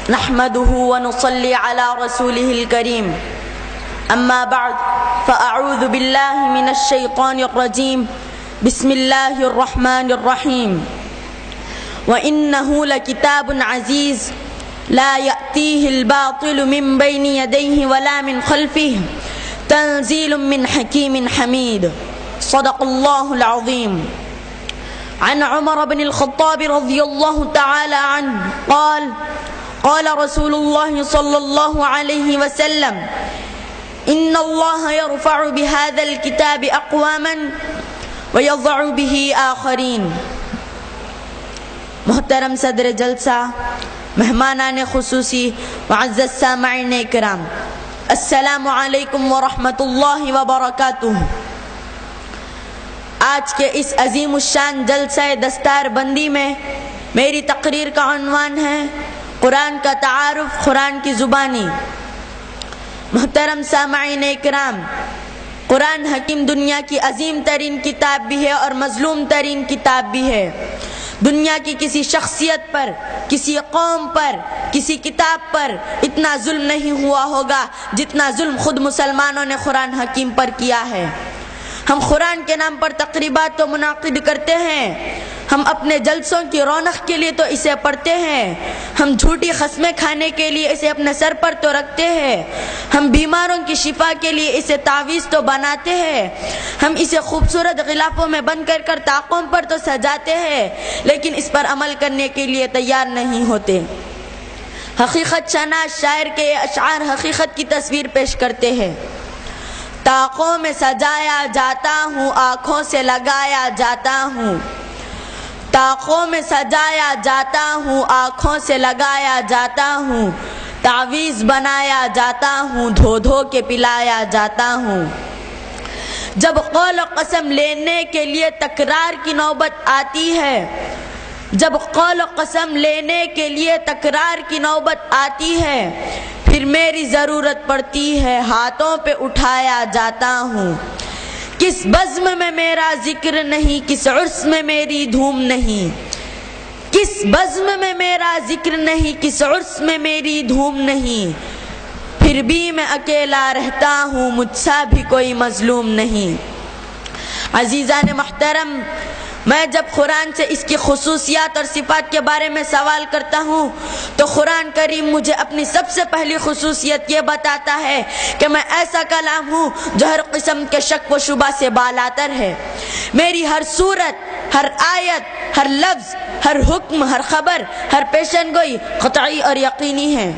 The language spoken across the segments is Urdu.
نحمده ونصلي على رسوله الكريم أما بعد فأعوذ بالله من الشيطان الرجيم بسم الله الرحمن الرحيم وإنه لكتاب عزيز لا يأتيه الباطل من بين يديه ولا من خلفه تنزيل من حكيم حميد صدق الله العظيم عن عمر بن الخطاب رضي الله تعالى عنه قال قال رسول الله صلى الله عليه وسلم إن الله يرفع بهذا الكتاب أقواما ويضع به آخرين. محترم صدر جلسہ، مہمانان خصوصی، معزز سامعین کرام، السلام علیکم ورحمۃ اللہ وبرکاتہ۔ آج کے اس عظیم الشان جلسہ دستار بندی میں میری تقریر کا عنوان ہے قرآن کا تعارف، قرآن کی زبانی۔ محترم سامعین کرام، قرآن حکیم دنیا کی عظیم ترین کتاب بھی ہے اور مظلوم ترین کتاب بھی ہے۔ دنیا کی کسی شخصیت پر، کسی قوم پر، کسی کتاب پر اتنا ظلم نہیں ہوا ہوگا جتنا ظلم خود مسلمانوں نے قرآن حکیم پر کیا ہے۔ ہم قرآن کے نام پر تقریبات تو منعقد کرتے ہیں، ہم اپنے جلسوں کی رونق کے لیے تو اسے پڑھتے ہیں، ہم جھوٹی قسمیں کھانے کے لیے اسے اپنے سر پر تو رکھتے ہیں، ہم بیماروں کی شفا کے لیے اسے تعویذ تو بناتے ہیں، ہم اسے خوبصورت غلافوں میں بند کر طاقوں پر تو سجاتے ہیں، لیکن اس پر عمل کرنے کے لیے تیار نہیں ہوتے۔ حقیقت شناس شاعر کے یہ اشعار حقیقت کی تصویر پیش کرتے ہیں۔ طاقوں میں سجایا جاتا ہوں، آنکھوں سے لگایا جاتا ہوں، طاقوں میں سجایا جاتا ہوں، آنکھوں سے لگایا جاتا ہوں، تعویذ بنایا جاتا ہوں، دھو دھو کے پلایا جاتا ہوں۔ جب قول و قسم لینے کے لیے تکرار کی نوبت آتی ہے، جب قول و قسم لینے کے لیے تکرار کی نوبت آتی ہے، پھر میری ضرورت پڑتی ہے، ہاتھوں پہ اٹھایا جاتا ہوں۔ کس بزم میں میرا ذکر نہیں، کس عرس میں میری دھوم نہیں، کس بزم میں میرا ذکر نہیں، کس عرس میں میری دھوم نہیں، پھر بھی میں اکیلا رہتا ہوں، مجھ سا بھی کوئی مظلوم نہیں۔ عزیزان محترم، میں جب قرآن سے اس کی خصوصیات اور صفات کے بارے میں سوال کرتا ہوں تو قرآن کریم مجھے اپنی سب سے پہلی خصوصیت یہ بتاتا ہے کہ میں ایسا کلام ہوں جو ہر قسم کے شک و شبہ سے بالاتر ہے۔ میری ہر صورت، ہر آیت، ہر لفظ، ہر حکم، ہر خبر، ہر پیشن گوئی قطعی اور یقینی ہے۔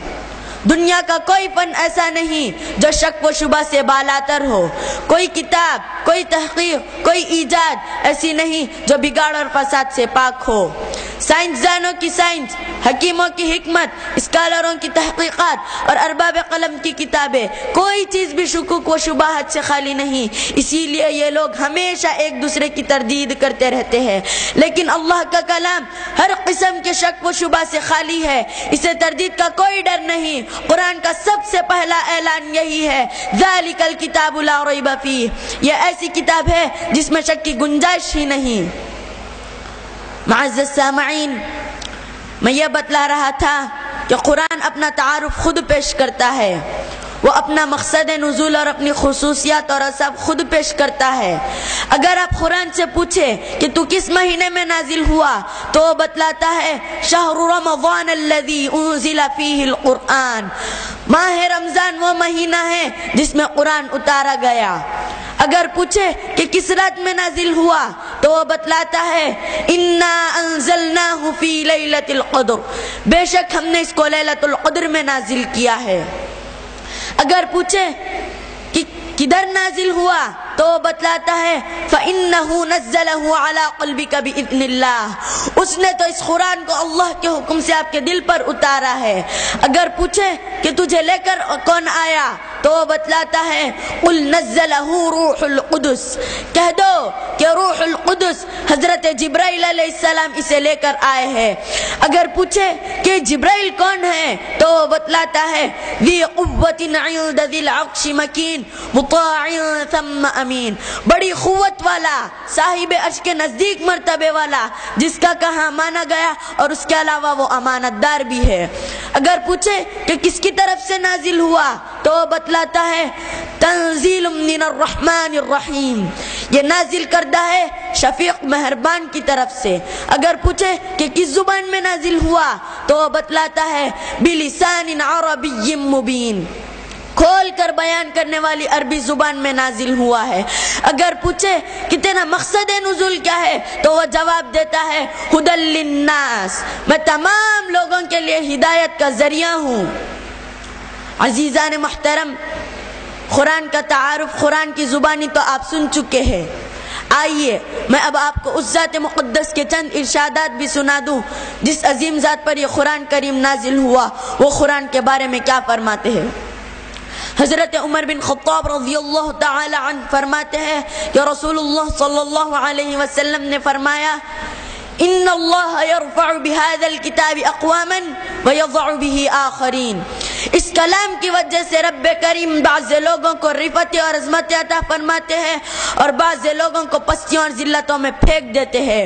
دنیا کا کوئی فن ایسا نہیں جو شک و شبہ سے بالاتر ہو، کوئی کتاب، کوئی تحقیق، کوئی ایجاد ایسی نہیں جو بگاڑ اور فساد سے پاک ہو۔ سائنسدانوں کی سائنس، حکیموں کی حکمت، اسکالروں کی تحقیقات اور ارباب قلم کی کتابیں، کوئی چیز بھی شکوک و شبہات سے خالی نہیں۔ اسی لیے یہ لوگ ہمیشہ ایک دوسرے کی تردید کرتے رہتے ہیں، لیکن اللہ کا کلام ہر قسم کے شک و شبہ سے خالی ہے، اسے تردید کا کوئی ڈر نہیں۔ قرآن کا سب سے پہلا اعلان یہی ہے، ذالک الکتاب لا ریب فیہ، یہ ایسی کتاب ہے جس میں شک کی گنجائش ہی نہیں۔ معزز سامعین، میں یہ بتلا رہا تھا کہ قرآن اپنا تعارف خود پیش کرتا ہے، وہ اپنا مقصد نزول اور اپنی خصوصیات اور اصاب خود پیش کرتا ہے۔ اگر آپ قرآن سے پوچھے کہ تو کس مہینے میں نازل ہوا تو وہ بتلاتا ہے شہر رمضان الذی انزل فیہ القرآن، ماہ رمضان وہ مہینہ ہے جس میں قرآن اتارا گیا۔ اگر پوچھے کہ کس رات میں نازل ہوا تو وہ بتلاتا ہے انا انزلناہ فی لیلۃ القدر، بے شک ہم نے اس کو لیلۃ القدر میں نازل کیا ہے۔ اگر پوچھے کہ کدھر نازل ہوا تو وہ بتلاتا ہے فَإِنَّهُ نَزَّلَهُ عَلَىٰ قَلْبِكَ بِإِذْنِ اللَّهِ، اس نے تو اس قرآن کو اللہ کے حکم سے آپ کے دل پر اتارا ہے۔ اگر پوچھے کہ تجھے لے کر کون آیا تو وہ بتلاتا ہے قُلْ نَزَّلَهُ رُوحُ الْقُدُسِ، کہہ دو کہ روح القدس قدس حضرت جبرائیل علیہ السلام اسے لے کر آئے ہیں۔ اگر پوچھے کہ جبرائیل کون ہے تو وہ بتلاتا ہے ذی قوت عند ذی العرش مکین مطاع ثم امین، بڑی قوت والا، صاحب عرش کے نزدیک مرتبے والا، جس کا کہا مانا گیا اور اس کے علاوہ وہ امانت دار بھی ہے۔ اگر پوچھے کہ کس کی طرف سے نازل ہوا تو وہ بتلاتا ہے تنزیل من الرحمن الرحیم، یہ نازل کردہ ہے شفیق مہربان کی طرف سے۔ اگر پوچھے کہ کس زبان میں نازل ہوا تو وہ بتلاتا ہے بلسان عربی مبین، کھول کر بیان کرنے والی عربی زبان میں نازل ہوا ہے۔ اگر پوچھے کہ تیرا مقصد نزول کیا ہے تو وہ جواب دیتا ہے ھدی للناس، میں تمام لوگوں کے لیے ہدایت کا ذریعہ ہوں۔ عزیزان محترم، قرآن کا تعارف قرآن کی زبانی تو آپ سن چکے ہیں۔ آئیے میں اب آپ کو اس ذات مقدس کے چند ارشادات بھی سنا دوں جس عظیم ذات پر یہ قرآن کریم نازل ہوا، وہ قرآن کے بارے میں کیا فرماتے ہیں۔ حضرت عمر بن خطاب رضی اللہ تعالی عنہ فرماتے ہیں کہ رسول اللہ صلی اللہ علیہ وسلم نے فرمایا ان اللہ یرفع بهذا الكتاب اقواما ویضع به آخرین، اس کلام کی وجہ سے رب کریم بعض لوگوں کو رفعت اور عظمت عطا فرماتے ہیں اور بعض لوگوں کو پستیوں اور ذلتوں میں پھینک دیتے ہیں۔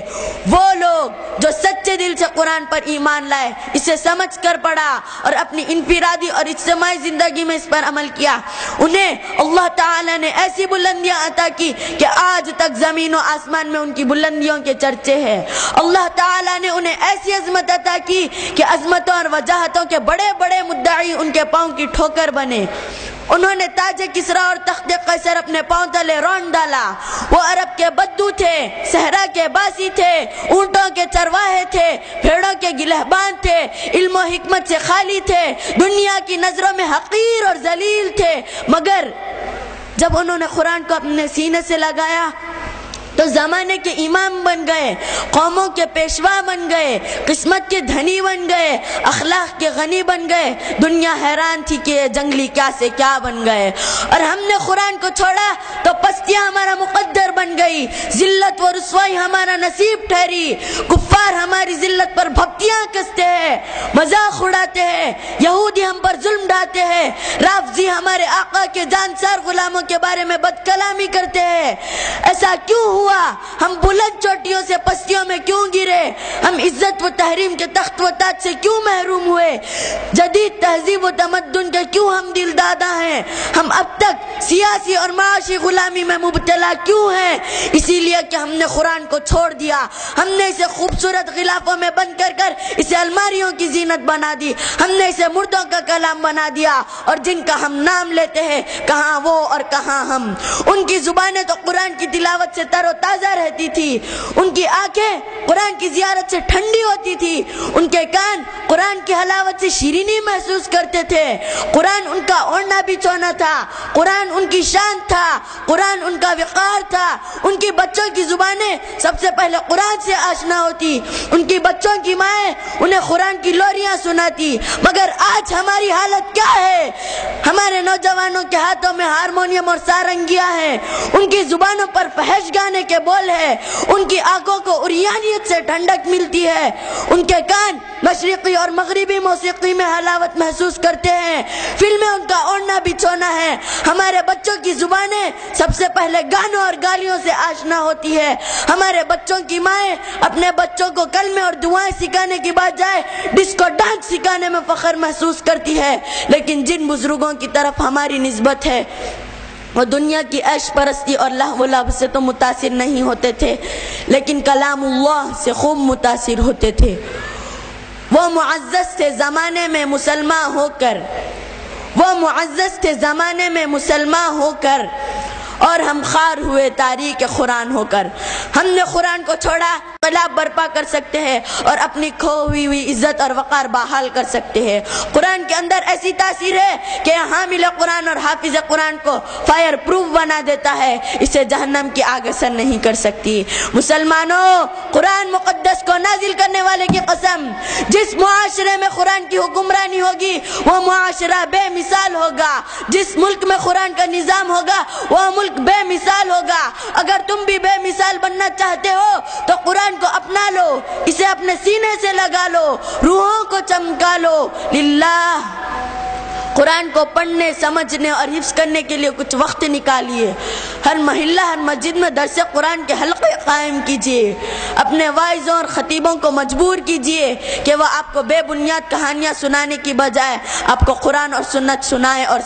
وہ لوگ جو سچے دل سے قرآن پر ایمان لائے، اسے سمجھ کر پڑھا اور اپنی انفرادی اور اجتماعی زندگی میں اس پر عمل کیا، انہیں اللہ تعالی نے ایسی بلندیاں عطا کی کہ آج تک زمین و آسمان میں ان کی بلندیوں کے چرچے ہیں۔ اللہ تعالی نے انہیں ایسی عظمت عطا کی کہ عظمتوں اور وجاہتوں کے بڑے بڑے مدعی ان کے پاؤں کی ٹھوکر بنے۔ انہوں نے تاج کسریٰ اور تخت قیصر اپنے پاؤں تلے رون ڈالا۔ وہ عرب کے بدو تھے، صحرا کے باسی تھے، اونٹوں کے چرواہے تھے، بھیڑوں کے گلہبان تھے، علم و حکمت سے خالی تھے، دنیا کی نظروں میں حقیر اور ذلیل تھے، مگر جب انہوں نے قرآن کو اپنے سینے سے لگایا تو زمانے کے امام بن گئے، قوموں کے پیشوا بن گئے، قسمت کے دھنی بن گئے، اخلاق کے غنی بن گئے۔ دنیا حیران تھی کہ یہ جنگلی کیا سے کیا بن گئے، اور ہم نے قرآن کو چھوڑا تو پستیاں ہمارا مقدر بن گئی، ذلت و رسوائی ہمارا نصیب ٹھہری۔ کفار ہماری ذلت پر بھپتیاں کستے ہیں، مذاق اڑاتے ہیں، یہودی ہم پر ظلم ڈھاتے ہیں، رافضی ہمارے آقا کے جانسار غلاموں کے بارے میں بد کلامی کرتے ہیں۔ ایسا کیوں ہوا؟ ہم بلند چوٹیوں سے پستیوں میں کیوں گرے؟ ہم عزت و تحریم کے تخت و تاج سے کیوں محروم ہوئے؟ جدید تہذیب و تمدن کے کیوں ہم دل دادا ہیں؟ ہم اب تک سیاسی اور معاشی غلامی میں مبتلا کیوں ہیں؟ اسی لیے کہ ہم نے قرآن کو چھوڑ دیا، ہم نے اسے خوبصورت غلافوں میں بند کر اسے الماریوں کی زینت بنا دی، ہم نے اسے مردوں کا کلام بنا دیا، اور جن کا ہم نام لیتے ہیں کہاں وہ اور کہاں ہم۔ ان کی زبانیں تو قرآن کی تلاوت سے تر و تازہ رہتی تھی، ان کی آنکھیں قرآن کی زیارت سے ٹھنڈی ہوتی تھی، ان کے کان قرآن کی حلاوت سے شیرینی محسوس کرتے تھے، قرآن ان کا اوڑھنا بچھونا تھا، قرآن ان کی شان تھا، قرآن ان کا وقار تھا۔ ان کی بچوں کی زبانیں سب سے پہلے قرآن سے آشنا ہوتی، ان کی بچوں کی مائیں انہیں قرآن کی لوریاں سناتی۔ مگر آج ہماری حالت کیا ہے؟ ہمارے نوجوانوں کے ہاتھوں میں ہارمونیم اور سارنگیاں ہیں، ان کی زبانوں پر فحش گانے کے بول ہے، ان کی آنکھوں کو عریانیت سے ٹھنڈک ملتی ہے، ان کے کان مشرقی اور مغربی موسیقی میں حلاوت محسوس کرتے ہیں، فلمیں ان کا اوڑھنا بچھونا ہے۔ ہمارے بچوں کی زبانیں سب سے پہلے گانوں اور گالیوں سے آشنا ہوتی ہے۔ ہمارے بچوں کی مائیں اپنے بچوں کو کلمے اور دعائیں سکھانے کی بجائے ڈسکو ڈانس سکھانے میں فخر محسوس کرتی ہے۔ لیکن جن بزرگوں کی طرف ہماری نسبت ہے وہ دنیا کی عیش پرستی اور لہو و لعب سے تو متاثر نہیں ہوتے تھے، لیکن کلام اللہ سے خوب متاثر ہوتے تھے۔ وہ معزز تھے زمانے میں مسلمان ہو کر، وہ معزز تھے زمانے میں مسلمان ہو کر، اور ہم خوار ہوئے تاریخ قرآن ہو کر۔ ہم نے قرآن کو چھوڑا انقلاب برپا کر سکتے ہیں اور اپنی کھوئی ہوئی عزت اور وقار بحال کر سکتے ہیں۔ قرآن کے اندر ایسی تاثیر ہے کہ حامل قرآن اور حافظ قرآن کو فائر پروف بنا دیتا ہے، اسے جہنم کی آگ اثر نہیں کر سکتی۔ مسلمانوں، قرآن مقدس کو نازل کرنے والے کی قسم، جس معاشرے میں قرآن کی حکمرانی ہوگی وہ معاشرہ بے مثال ہوگا، جس ملک میں قرآن کا نظام ہوگا وہ ملک بے مثال ہوگا۔ اگر تم بھی بے مثال بننا چاہتے ہو تو قرآن کو اپنا لو، اسے اپنے سینے سے لگا لو، روحوں کو چمکا لو للہ۔ قرآن کو پڑھنے، سمجھنے اور حفظ کرنے کے لیے کچھ وقت نکالیے۔ ہر محلہ، ہر مسجد میں درس قرآن کے حلقے قائم کیجیے۔ اپنے واعظوں اور خطیبوں کو مجبور کیجیے کہ وہ آپ کو بے بنیاد کہانیاں سنانے کی بجائے آپ کو قرآن اور سنت سنائے اور